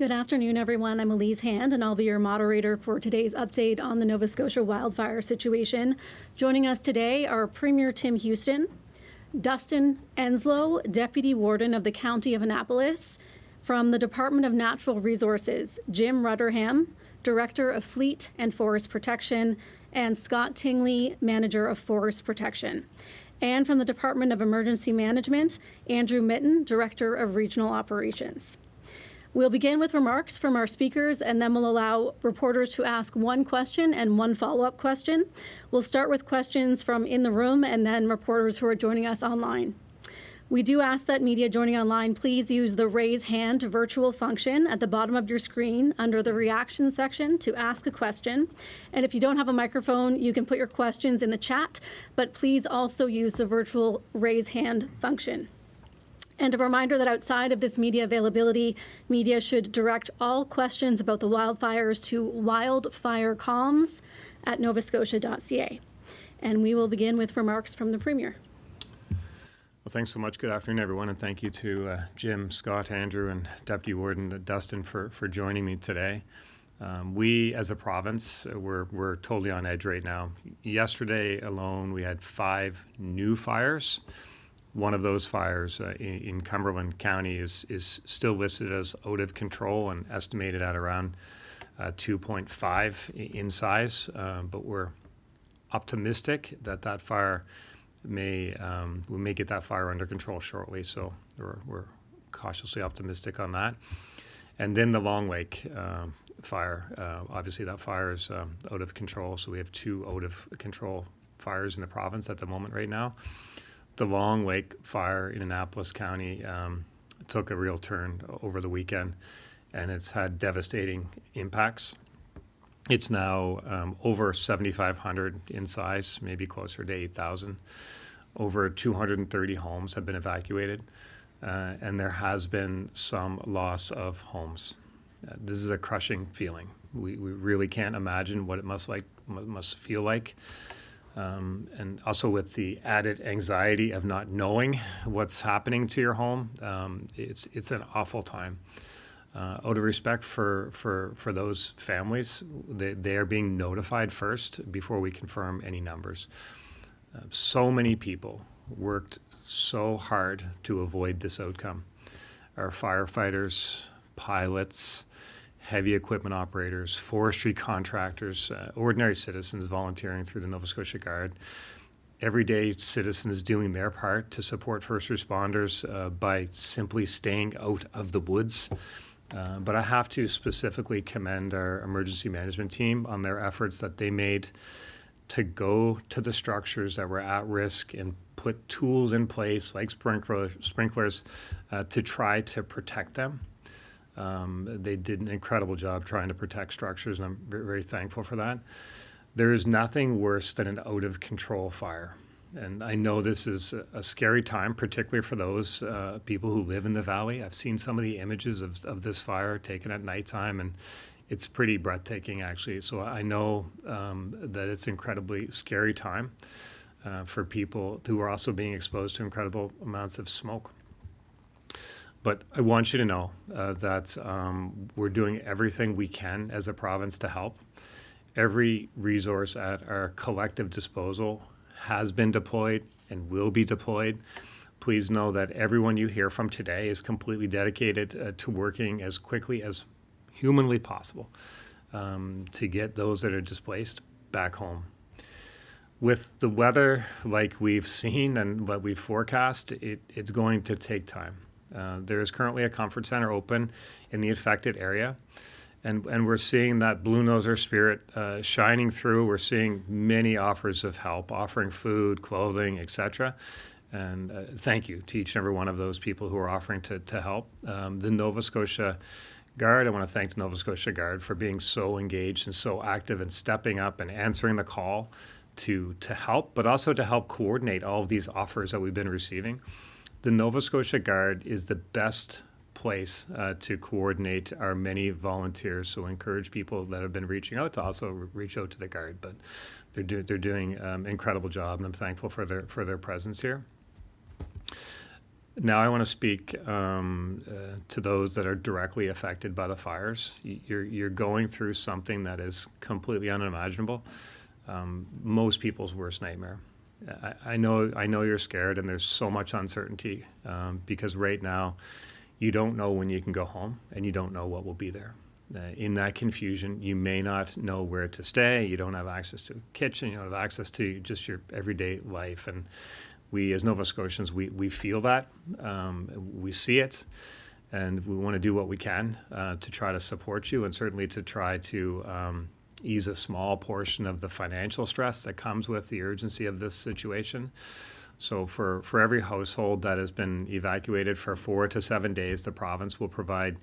Good afternoon, everyone. I'm Elise Hand, and I'll be your moderator for today's update on the Nova Scotia wildfire situation. Joining us today are Premier Tim Houston, Dustin Enslow, Deputy Warden of the County of Annapolis, from the Department of Natural Resources, Jim Rutherham, Director of Fleet and Forest Protection, and Scott Tingley, Manager of Forest Protection. And from the Department of Emergency Management, Andrew Mitten, Director of Regional Operations. We'll begin with remarks from our speakers, and then we'll allow reporters to ask one question and one follow-up question. We'll start with questions from in the room and then reporters who are joining us online. We do ask that media joining online please use the raise hand virtual function at the bottom of your screen under the reaction section to ask a question. And if you don't have a microphone, you can put your questions in the chat, but please also use the virtual raise hand function. And a reminder that outside of this media availability, media should direct all questions about the wildfires to wildfirecomms@novascotia.ca. And we will begin with remarks from the Premier. Well, thanks so much. Good afternoon, everyone, and thank you to Jim, Scott, Andrew, and Deputy Warden Dustin for joining me today. We, as a province, we're totally on edge right now. Yesterday alone, we had 5 new fires. One of those fires in Cumberland County is still listed as out of control and estimated at around 2.5 in size, but we're optimistic that that fire we may get that fire under control shortly, so we're cautiously optimistic on that. And then the Long Lake fire, obviously that fire is out of control, so we have 2 out of control fires in the province at the moment right now. The Long Lake fire in Annapolis County took a real turn over the weekend, and it's had devastating impacts. It's now over 7,500 in size, maybe closer to 8,000. Over 230 homes have been evacuated, and there has been some loss of homes. This is a crushing feeling. We really can't imagine what it must feel like. And also with the added anxiety of not knowing what's happening to your home, it's an awful time. Out of respect for those families, they are being notified first before we confirm any numbers. So many people worked so hard to avoid this outcome. Our firefighters, pilots, heavy equipment operators, forestry contractors, ordinary citizens volunteering through the Nova Scotia Guard, everyday citizens doing their part to support first responders by simply staying out of the woods. But I have to specifically commend our emergency management team on their efforts that they made to go to the structures that were at risk and put tools in place like sprinklers to try to protect them. They did an incredible job trying to protect structures, and I'm very, very thankful for that. There is nothing worse than an out-of-control fire. And I know this is a scary time, particularly for those people who live in the valley. I've seen some of the images of this fire taken at nighttime, and it's pretty breathtaking, actually. So I know that it's an incredibly scary time for people who are also being exposed to incredible amounts of smoke. But I want you to know that we're doing everything we can as a province to help. Every resource at our collective disposal has been deployed and will be deployed. Please know that everyone you hear from today is completely dedicated to working as quickly as humanly possible to get those that are displaced back home. With the weather like we've seen and what we've forecast, it's going to take time. There is currently a comfort center open in the affected area, and we're seeing that Blue Noser spirit shining through. We're seeing many offers of help, offering food, clothing, etc. And thank you to each and every one of those people who are offering to help. The Nova Scotia Guard, I want to thank the Nova Scotia Guard for being so engaged and so active and stepping up and answering the call to help, but also to help coordinate all of these offers that we've been receiving. The Nova Scotia Guard is the best place to coordinate our many volunteers. So encourage people that have been reaching out to also reach out to the Guard. But they're doing an incredible job, and I'm thankful for their presence here. Now I want to speak to those that are directly affected by the fires. You're going through something that is completely unimaginable. Most people's worst nightmare. I know you're scared, and there's so much uncertainty because right now you don't know when you can go home, and you don't know what will be there. In that confusion, you may not know where to stay. You don't have access to a kitchen. You don't have access to just your everyday life. And we, as Nova Scotians, we feel that. We see it. And we want to do what we can to try to support you, and certainly to try to ease a small portion of the financial stress that comes with the urgency of this situation. So for every household that has been evacuated for 4 to 7 days, the province will provide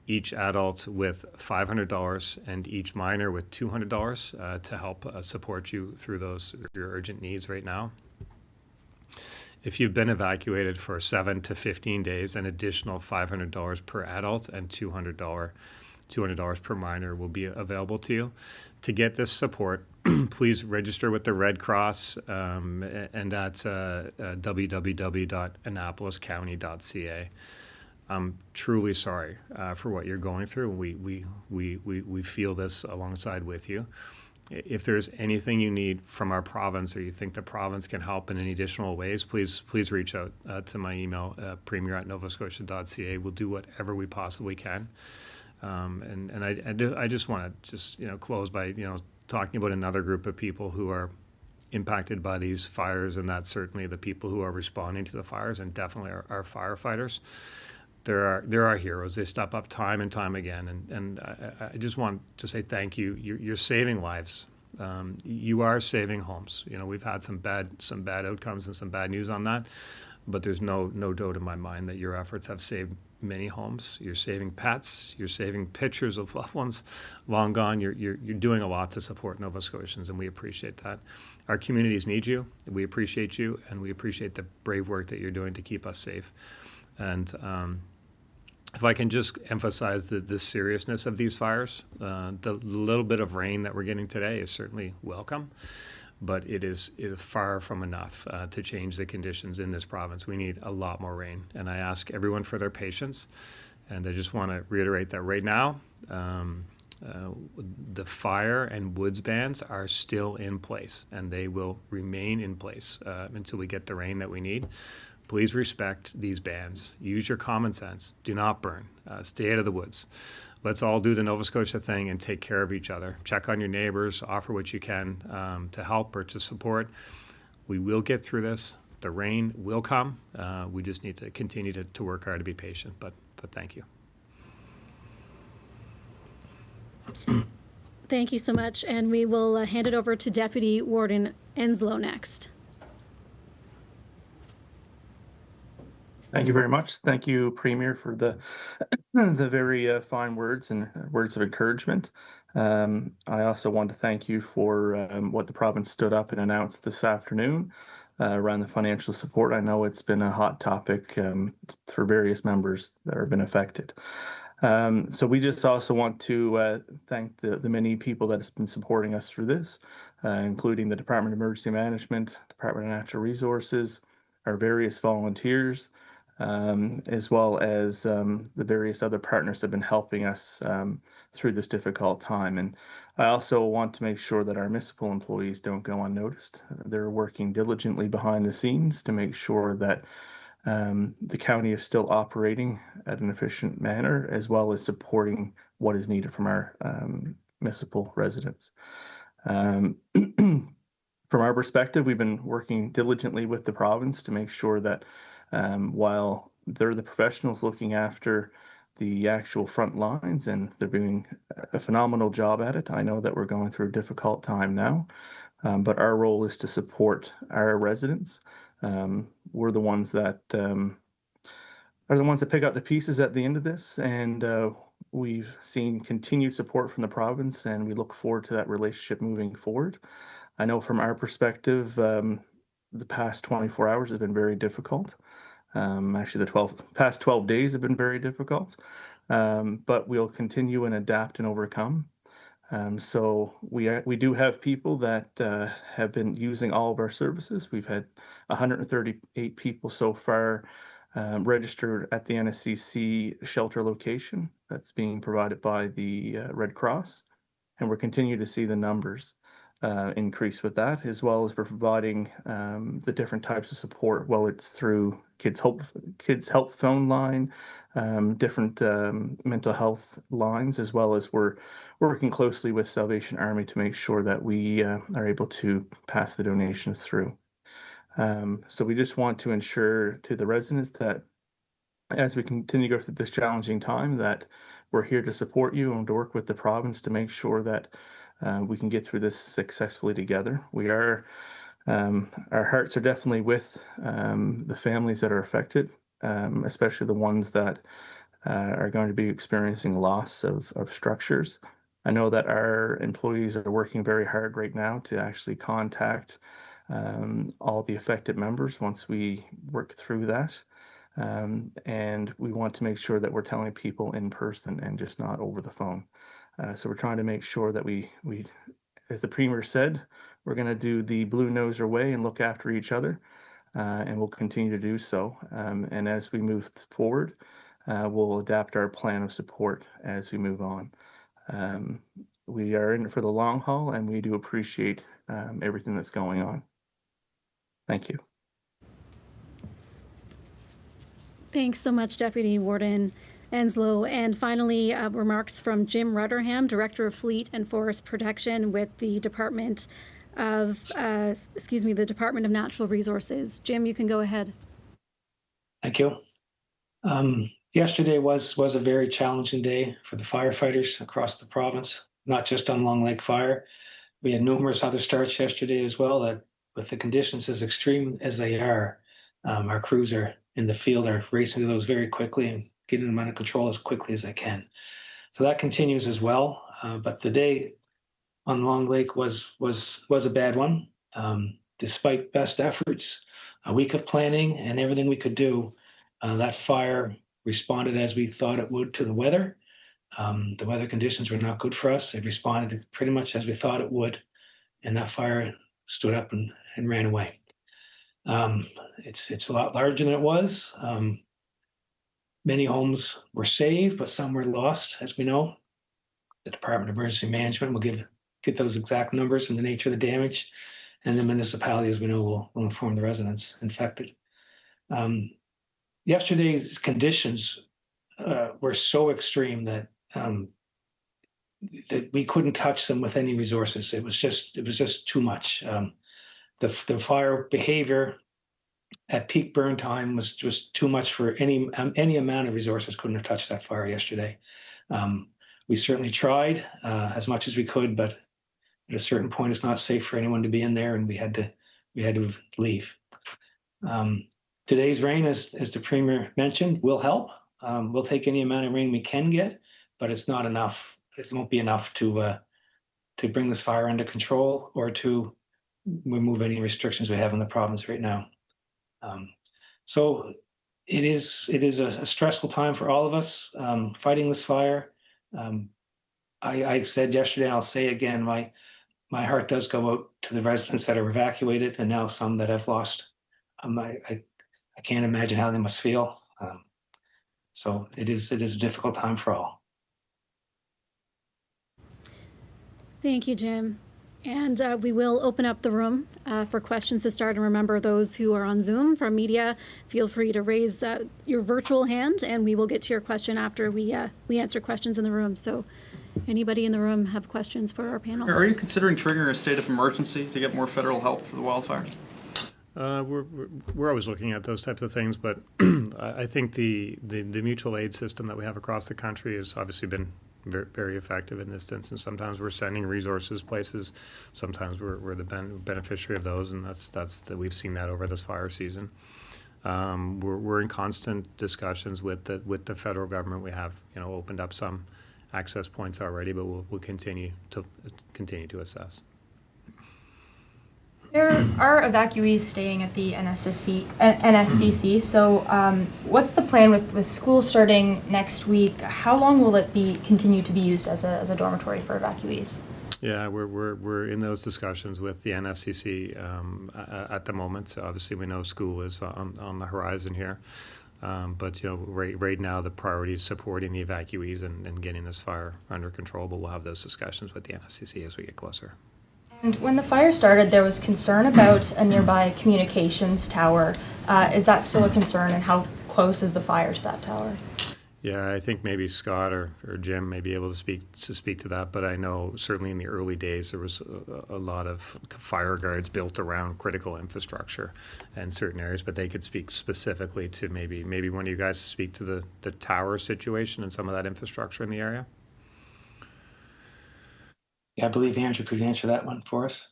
each adult with $500 and each minor with $200 to help support you through your urgent needs right now. If you've been evacuated for 7 to 15 days, an additional $500 per adult and $200 per minor will be available to you. To get this support, please register with the Red Cross, and that's www.annapoliscounty.ca. I'm truly sorry for what you're going through. We feel this alongside with you. If there's anything you need from our province, or you think the province can help in any additional ways, please reach out to my email, premier@novascotia.ca. We'll do whatever we possibly can. And I just want to close by talking about another group of people who are impacted by these fires, and that's certainly the people who are responding to the fires, and definitely our firefighters. They're our heroes. They step up time and time again, and I just want to say thank you. You're saving lives. You are saving homes. We've had some bad outcomes and some bad news on that, but there's no doubt in my mind that your efforts have saved many homes. You're saving pets. You're saving pictures of loved ones long gone. You're doing a lot to support Nova Scotians, and we appreciate that. Our communities need you. We appreciate you, and we appreciate the brave work that you're doing to keep us safe. And if I can just emphasize the seriousness of these fires, the little bit of rain that we're getting today is certainly welcome, but it is far from enough to change the conditions in this province. We need a lot more rain, and I ask everyone for their patience. And I just want to reiterate that right now, the fire and woods bans are still in place, and they will remain in place until we get the rain that we need. Please respect these bans. Use your common sense. Do not burn. Stay out of the woods. Let's all do the Nova Scotia thing and take care of each other. Check on your neighbors. Offer what you can to help or to support. We will get through this. The rain will come. We just need to continue to work hard to be patient. But thank you. Thank you so much. And we will hand it over to Deputy Warden Enslow next. Thank you very much. Thank you, Premier, for the very fine words and words of encouragement. I also want to thank you for what the province stood up and announced this afternoon around the financial support. I know it's been a hot topic for various members that have been affected. So we just also want to thank the many people that have been supporting us through this, including the Department of Emergency Management, Department of Natural Resources, our various volunteers, as well as the various other partners that have been helping us through this difficult time. And I also want to make sure that our municipal employees don't go unnoticed. They're working diligently behind the scenes to make sure that the county is still operating at an efficient manner, as well as supporting what is needed from our municipal residents. From our perspective, we've been working diligently with the province to make sure that while they're the professionals looking after the actual front lines, and they're doing a phenomenal job at it, I know that we're going through a difficult time now, but our role is to support our residents. We're the ones that pick up the pieces at the end of this, and we've seen continued support from the province, and we look forward to that relationship moving forward. I know from our perspective, the past 24 hours has been very difficult. Actually, the past 12 days have been very difficult, but we'll continue and adapt and overcome. So we do have people that have been using all of our services. We've had 138 people so far registered at the NSCC shelter location that's being provided by the Red Cross. And we're continuing to see the numbers increase with that, as well as we're providing the different types of support, whether it's through Kids Help phone line, different mental health lines, as well as we're working closely with Salvation Army to make sure that we are able to pass the donations through. So we just want to ensure to the residents that as we continue to go through this challenging time, that we're here to support you and to work with the province to make sure that we can get through this successfully together. Our hearts are definitely with the families that are affected, especially the ones that are going to be experiencing loss of structures. I know that our employees are working very hard right now to actually contact all the affected members once we work through that. And we want to make sure that we're telling people in person and just not over the phone. So we're trying to make sure that we, as the Premier said, we're going to do the blue noser way and look after each other, and we'll continue to do so. And as we move forward, we'll adapt our plan of support as we move on. We are in it for the long haul, and we do appreciate everything that's going on. Thank you. Thanks so much, Deputy Warden Enslow. And finally, remarks from Jim Rutherham, Director of Fleet and Forest Protection with the Department of Natural Resources. Jim, you can go ahead. Thank you. Yesterday was a very challenging day for the firefighters across the province, not just on Long Lake Fire. We had numerous other starts yesterday as well that, with the conditions as extreme as they are, our crews are in the field are racing to those very quickly and getting them under control as quickly as they can. So that continues as well. But the day on Long Lake was a bad one. Despite best efforts, a week of planning and everything we could do, that fire responded as we thought it would to the weather. The weather conditions were not good for us. It responded pretty much as we thought it would, and that fire stood up and ran away. It's a lot larger than it was. Many homes were saved, but some were lost, as we know. The Department of Emergency Management will get those exact numbers and the nature of the damage, and the municipality, as we know, will inform the residents infected. Yesterday's conditions were so extreme that we couldn't touch them with any resources. It was just too much. The fire behavior at peak burn time was just too much for any amount of resources. Couldn't have touched that fire yesterday. We certainly tried as much as we could, but at a certain point, it's not safe for anyone to be in there, and we had to leave. Today's rain, as the Premier mentioned, will help. We'll take any amount of rain we can get, but it's not enough. It won't be enough to bring this fire under control or to remove any restrictions we have in the province right now. So it is a stressful time for all of us fighting this fire. I said yesterday, and I'll say again, my heart does go out to the residents that are evacuated and now some that have lost. I can't imagine how they must feel. So it is a difficult time for all. Thank you, Jim. And we will open up the room for questions to start. And remember, those who are on Zoom from media, feel free to raise your virtual hand, and we will get to your question after we answer questions in the room. So anybody in the room have questions for our panel? Are you considering triggering a state of emergency to get more federal help for the wildfires? We're always looking at those types of things, but I think the mutual aid system that we have across the country has obviously been very, very effective in this instance. Sometimes we're sending resources places, sometimes we're the beneficiary of those, and we've seen that over this fire season. We're in constant discussions with the federal government. We have opened up some access points already, but we'll continue to assess. There are evacuees staying at the NSCC. So what's the plan with school starting next week? How long will it continue to be used as a dormitory for evacuees? Yeah, we're in those discussions with the NSCC at the moment. Obviously, we know school is on the horizon here. But right now the priority is supporting the evacuees and getting this fire under control. But we'll have those discussions with the NSCC as we get closer. And when the fire started, there was concern about a nearby communications tower. Is that still a concern, and how close is the fire to that tower? Yeah, I think maybe Scott or Jim may be able to speak to that, but I know certainly in the early days there was a lot of fire guards built around critical infrastructure in certain areas, but they could speak specifically to maybe one of you guys speak to the tower situation and some of that infrastructure in the area. Yeah, I believe Andrew could answer that one for us.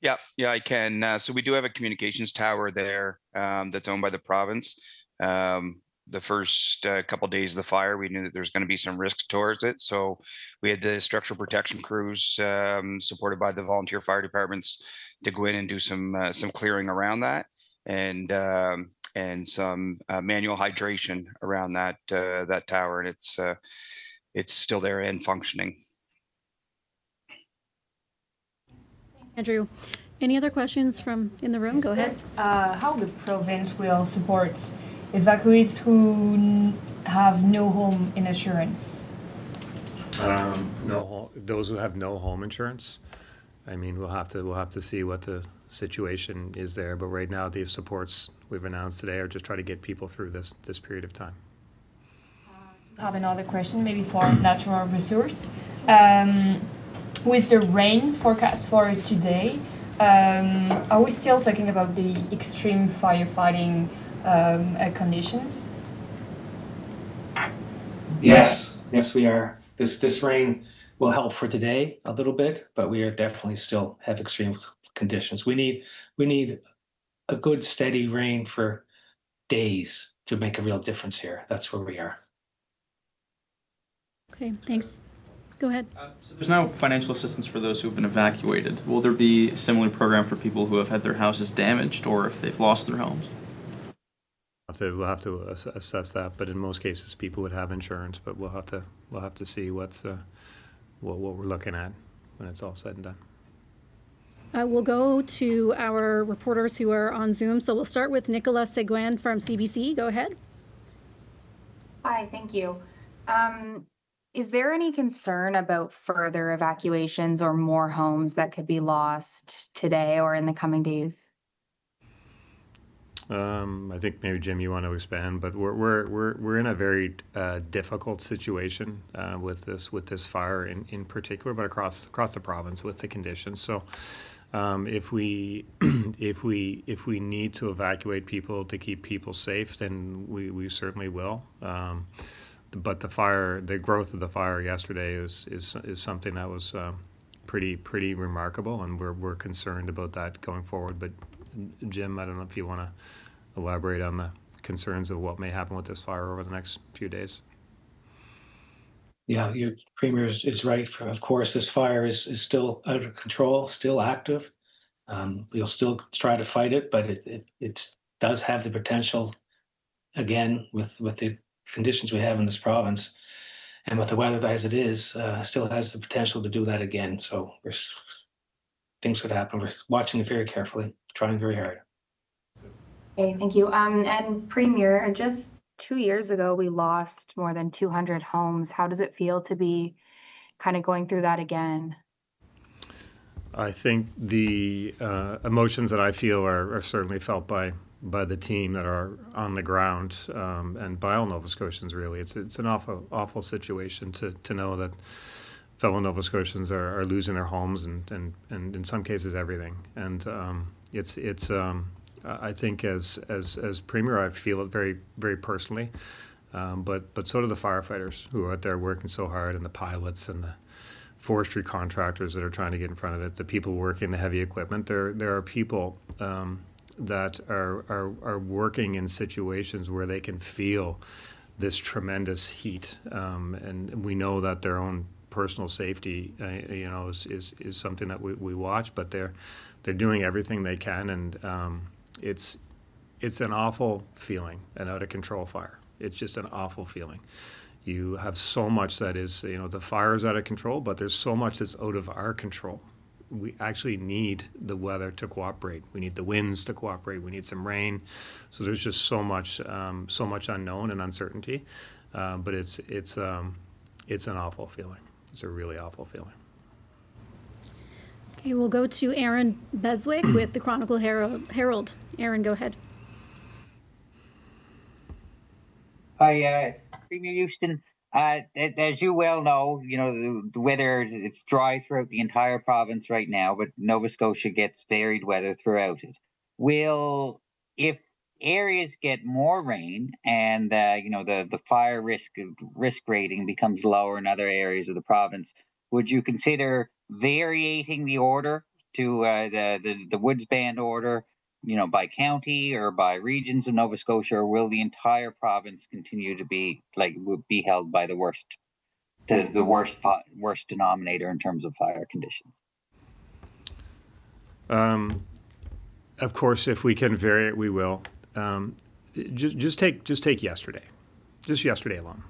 Yeah, I can. So we do have a communications tower there that's owned by the province. The first couple days of the fire, we knew that there's going to be some risk towards it. So we had the structural protection crews supported by the volunteer fire departments to go in and do some clearing around that and some manual hydration around that tower. And it's still there and functioning. Andrew, any other questions from in the room? Go ahead. How the province will support evacuees who have no home insurance? Those who have no home insurance. I mean, we'll have to see what the situation is there. But right now, these supports we've announced today are just trying to get people through this period of time. I have another question, maybe for natural resource. With the rain forecast for today, are we still talking about the extreme firefighting conditions? Yes, we are. This rain will help for today a little bit, but we are definitely still have extreme conditions. We need a good steady rain for days to make a real difference here. That's where we are. Okay, thanks. Go ahead. So there's now financial assistance for those who have been evacuated. Will there be a similar program for people who have had their houses damaged or if they've lost their homes? We'll have to assess that, but in most cases, people would have insurance. But we'll have to see what we're looking at when it's all said and done. We'll go to our reporters who are on Zoom. So we'll start with Nicola Seguin from CBC. Go ahead. Hi, thank you. Is there any concern about further evacuations or more homes that could be lost today or in the coming days? I think maybe Jim, you want to expand, but we're in a very difficult situation with this fire in particular, but across the province with the conditions. So if we need to evacuate people to keep people safe, then we certainly will. But the growth of the fire yesterday is something that was pretty remarkable, and we're concerned about that going forward. But Jim, I don't know if you want to elaborate on the concerns of what may happen with this fire over the next few days. Yeah, your Premier is right. Of course, this fire is still out of control, still active. We'll still try to fight it, but it does have the potential, again, with the conditions we have in this province and with the weather as it is, still has the potential to do that again. So things could happen. We're watching it very carefully, trying very hard. Okay, thank you. And Premier, just 2 years ago, we lost more than 200 homes. How does it feel to be kind of going through that again? I think the emotions that I feel are certainly felt by the team that are on the ground and by all Nova Scotians. Really, it's an awful situation to know that fellow Nova Scotians are losing their homes and in some cases everything. And it's I think as Premier, I feel it very, very personally, but so do the firefighters who are out there working so hard, and the pilots and the forestry contractors that are trying to get in front of it, the people working the heavy equipment. There are people that are working in situations where they can feel this tremendous heat, and we know that their own personal safety, is something that we watch, but they're doing everything they can, and it's an awful feeling, an out of control fire. It's just an awful feeling. You have so much that is, the fire is out of control, but there's so much that's out of our control. we actually need the weather to cooperate. We need the winds to cooperate. We need some rain. So there's just so much unknown and uncertainty. But it's an awful feeling. It's a really awful feeling. Okay, we'll go to Aaron Beswick with the Chronicle Herald. Aaron, go ahead. Hi, Premier Houston. As you well know, the weather, it's dry throughout the entire province right now, but Nova Scotia gets varied weather throughout it. If areas get more rain and, the fire risk rating becomes lower in other areas of the province, would you consider variating the order to the Woods Band order, by county or by regions of Nova Scotia, or will the entire province continue to be held by the worst denominator in terms of fire conditions? Of course, if we can vary it, we will. Just take yesterday. Just yesterday alone,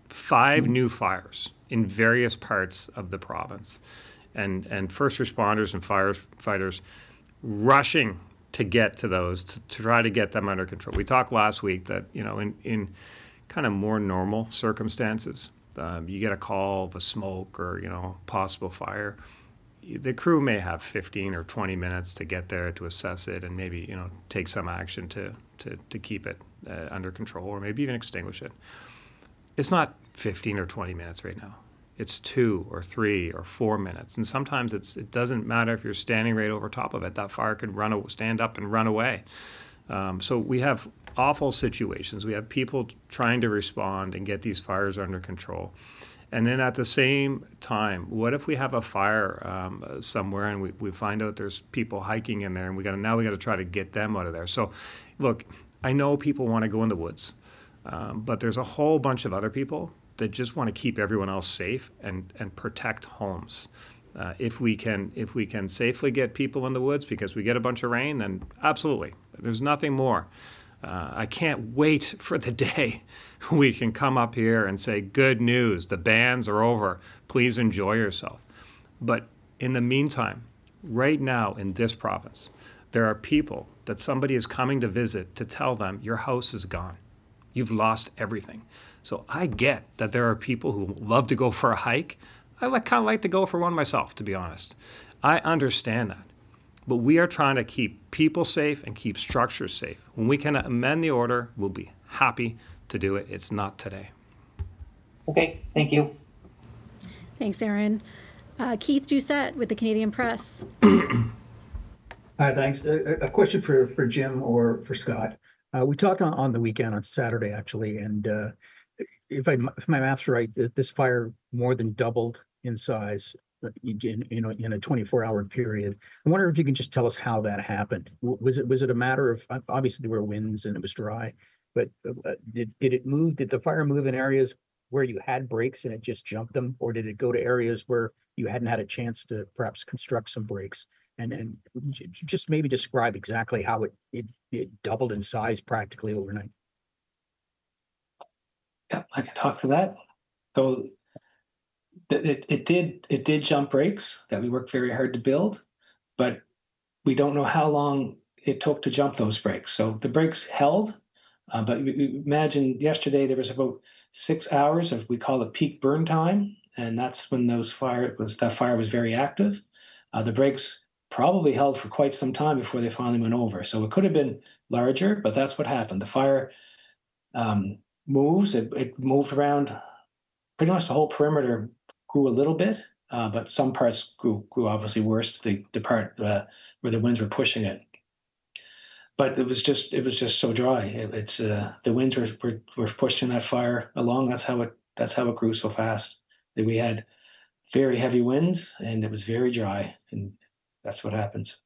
5 new fires in various parts of the province, and first responders and firefighters rushing to get to those, to try to get them under control. We talked last week that, in kind of more normal circumstances, you get a call of a smoke or, possible fire. The crew may have 15 or 20 minutes to get there to assess it and maybe, take some action to keep it under control, or maybe even extinguish it. It's not 15 or 20 minutes right now. It's 2 or 3 or 4 minutes. And sometimes it doesn't matter if you're standing right over top of it. That fire could stand up and run away. So we have awful situations. We have people trying to respond and get these fires under control. And then at the same time, what if we have a fire somewhere and we find out there's people hiking in there, and we got to try to get them out of there. So look, I know people want to go in the woods, but there's a whole bunch of other people that just want to keep everyone else safe and protect homes. If we can safely get people in the woods because we get a bunch of rain, then absolutely. There's nothing more. I can't wait for the day we can come up here and say, good news, the bans are over. Please enjoy yourself. But in the meantime, right now in this province, there are people that somebody is coming to visit to tell them your house is gone. You've lost everything. So I get that there are people who love to go for a hike. I kind of like to go for one myself, to be honest. I understand that. But we are trying to keep people safe and keep structures safe. When we can amend the order, we'll be happy to do it. It's not today. Okay, thank you. Thanks, Aaron. Keith Doucette with the Canadian Press. Hi, thanks. A question for Jim or for Scott. We talked on the weekend, on Saturday, actually, and if my math's right, this fire more than doubled in size in a 24-hour period. I wonder if you can just tell us how that happened. Was it a matter of, obviously there were winds and it was dry, but did the fire move in areas where you had breaks and it just jumped them, or did it go to areas where you hadn't had a chance to perhaps construct some breaks? And just maybe describe exactly how it doubled in size practically overnight. Yeah, I can talk to that. So it did jump breaks that we worked very hard to build, but we don't know how long it took to jump those breaks. So the breaks held, but imagine yesterday there was about 6 hours of, we call it peak burn time, and that's when that fire was very active. The breaks probably held for quite some time before they finally went over. So it could have been larger, but that's what happened. The fire moves. It moved around. Pretty much the whole perimeter grew a little bit, but some parts grew obviously worse. The part where the winds were pushing it. But it was just so dry. The winds were pushing that fire along. That's how it grew so fast. That we had very heavy winds and it was very dry, and that's what happens.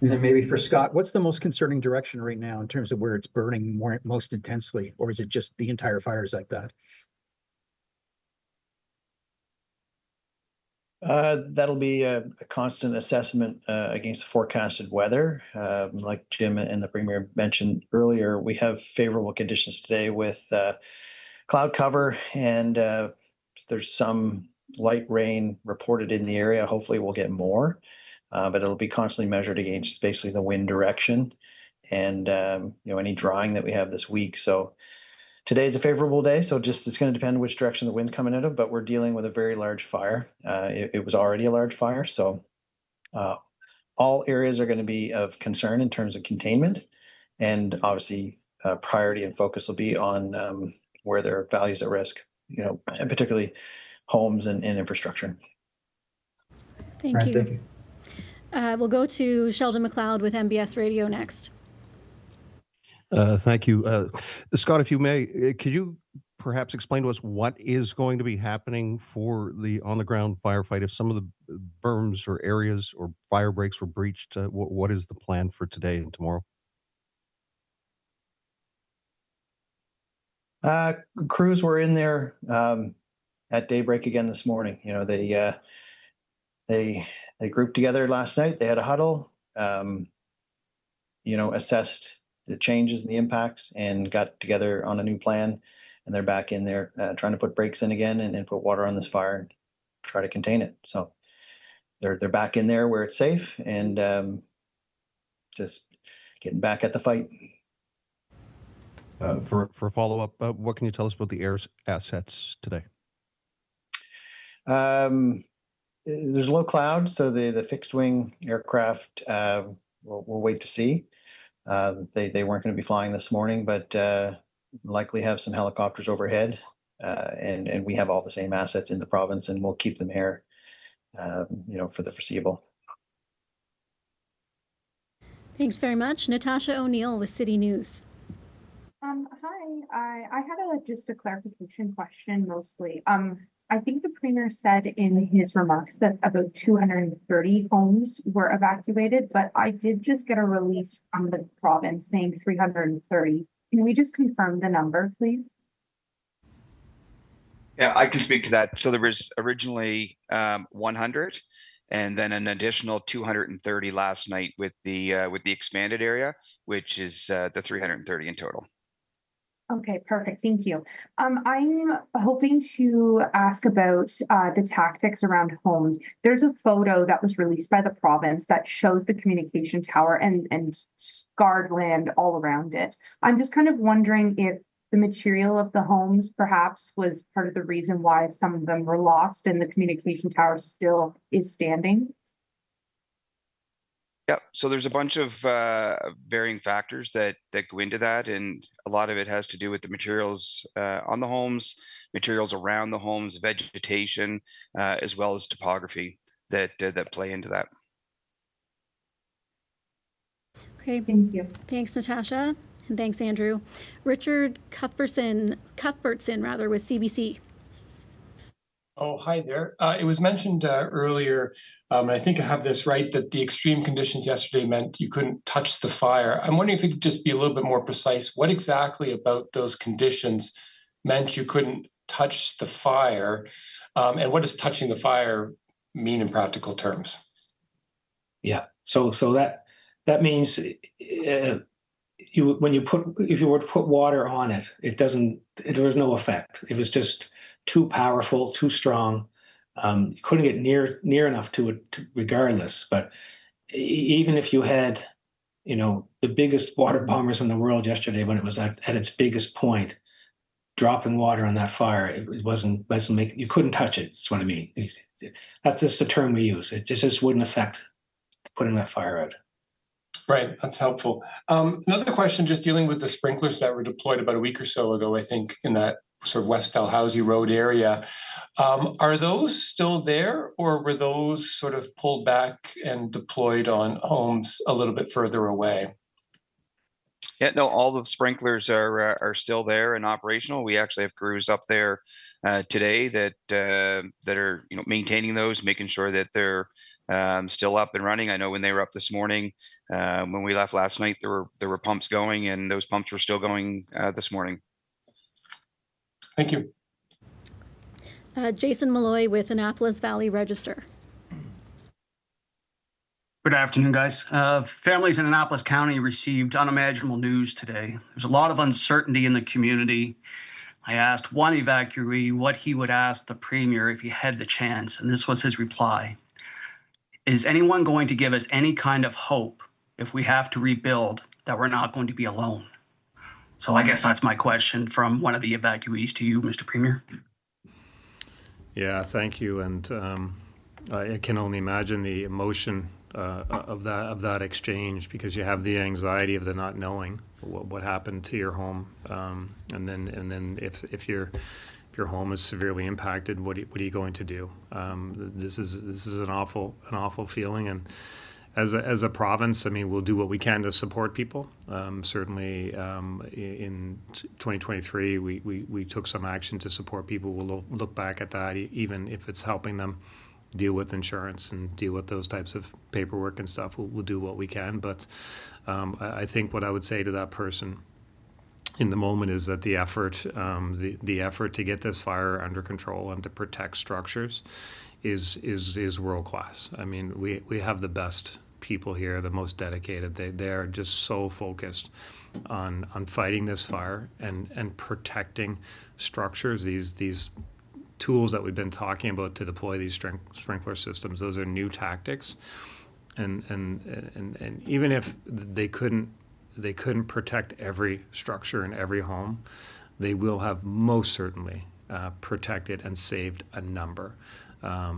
And then maybe for Scott, what's the most concerning direction right now in terms of where it's burning most intensely, or is it just the entire fires like that? That'll be a constant assessment against the forecasted weather. Like Jim and the Premier mentioned earlier, we have favorable conditions today with cloud cover, and there's some light rain reported in the area. Hopefully we'll get more, but it'll be constantly measured against basically the wind direction and any drying that we have this week. So today is a favorable day. So just it's going to depend which direction the wind's coming out of, but we're dealing with a very large fire. It was already a large fire. So all areas are going to be of concern in terms of containment. And obviously priority and focus will be on where there are values at risk, and particularly homes and infrastructure. Thank Right, you. thank you. We'll go to Sheldon McLeod with MBS Radio next. Thank you. Scott, if you may, could you perhaps explain to us what is going to be happening for the on-the-ground firefight? If some of the berms or areas or fire breaks were breached, what is the plan for today and tomorrow? Crews were in there at daybreak again this morning. They grouped together last night. They had a huddle, assessed the changes and the impacts and got together on a new plan. And they're back in there trying to put brakes in again and put water on this fire and try to contain it. So they're back in there where it's safe and just getting back at the fight. For a follow-up, what can you tell us about the air assets today? There's low cloud, so the fixed wing aircraft we'll wait to see. They weren't going to be flying this morning, but likely have some helicopters overhead, and we have all the same assets in the province, and we'll keep them here, for the foreseeable. Thanks very much. Natasha O'Neill with City News. Hi, I had just a clarification question mostly. I think the Premier said in his remarks that about 230 homes were evacuated, but I did just get a release from the province saying 330. Can we just confirm the number, please? Yeah, I can speak to that. So there was originally 100, and then an additional 230 last night with the expanded area, which is the 330 in total. Okay, perfect. Thank you. I'm hoping to ask about the tactics around homes. There's a photo that was released by the province that shows the communication tower and scarred land all around it. I'm just kind of wondering if the material of the homes perhaps was part of the reason why some of them were lost and the communication tower still is standing. Yeah, so there's a bunch of varying factors that go into that, and a lot of it has to do with the materials on the homes, materials around the homes, vegetation, as well as topography that play into that. Okay, thank you. Thanks, Natasha, and thanks, Andrew. Richard Cuthbertson with CBC. Oh, hi there. It was mentioned earlier, and I think I have this right, that the extreme conditions yesterday meant you couldn't touch the fire. I'm wondering if you could just be a little bit more precise. What exactly about those conditions meant you couldn't touch the fire? And what does touching the fire mean in practical terms? Yeah, so that means if you were to put water on it, there was no effect. It was just too powerful, too strong. You couldn't get near enough to it regardless. But even if you had, the biggest water bombers in the world yesterday, when it was at its biggest point, dropping water on that fire, it wasn't making, you couldn't touch it. That's what I mean. That's just the term we use. It just wouldn't affect putting that fire out. Right, that's helpful. Another question, just dealing with the sprinklers that were deployed about a week or so ago, I think, in that sort of West Dalhousie Road area. Are those still there, or were those sort of pulled back and deployed on homes a little bit further away? Yeah, no, all the sprinklers are still there and operational. We actually have crews up there today that are maintaining those, making sure that they're still up and running. I know when they were up this morning, when we left last night, there were pumps going, and those pumps were still going this morning. Thank you. Jason Malloy with Annapolis Valley Register. Good afternoon, guys. Families in Annapolis County received unimaginable news today. There's a lot of uncertainty in the community. I asked one evacuee what he would ask the Premier if he had the chance, and this was his reply. Is anyone going to give us any kind of hope if we have to rebuild that we're not going to be alone? So I guess that's my question from one of the evacuees to you, Mr. Premier. Yeah, thank you. And I can only imagine the emotion of that exchange, because you have the anxiety of the not knowing what happened to your home, and then if your home is severely impacted, what are you going to do? This is an awful feeling, and as a province, I mean, we'll do what we can to support people. Certainly, in 2023, we took some action to support people. We'll look back at that, even if it's helping them deal with insurance and deal with those types of paperwork and stuff. We'll do what we can. But I think what I would say to that person in the moment is that the effort to get this fire under control and to protect structures is world class. I mean, we have the best people here, the most dedicated. They are just so focused on fighting this fire and protecting structures. These tools that we've been talking about to deploy these sprinkler systems, those are new tactics, and even if they couldn't protect every structure in every home, they will have most certainly protected and saved a number.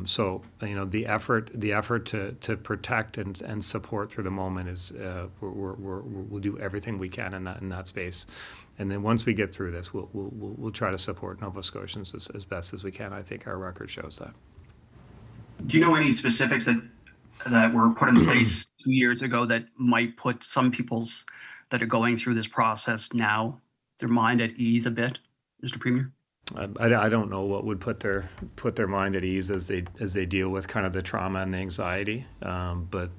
So the effort to protect and support through the moment is we'll do everything we can in that space, and then once we get through this, we'll try to support Nova Scotians as best as we can. I think our record shows that. Do you know any specifics that were put in place 2 years ago that might put some people's that are going through this process now, their mind at ease a bit, Mr. Premier? I don't know what would put their mind at ease as they deal with kind of the trauma and the anxiety, but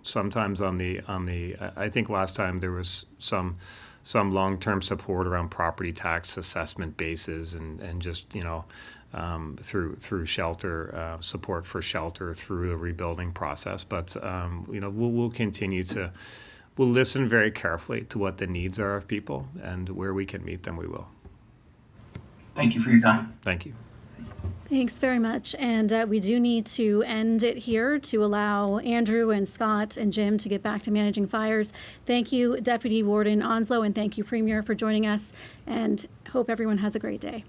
sometimes on the I think last time there was some long-term support around property tax assessment bases and just through shelter support for shelter through the rebuilding process. But we'll continue to we'll listen very carefully to what the needs are of people, and where we can meet them, we will. Thank you for your time. Thank you. Thanks very much. And we do need to end it here to allow Andrew and Scott and Jim to get back to managing fires. Thank you, Deputy Warden Onslow, and thank you, Premier, for joining us, and hope everyone has a great day.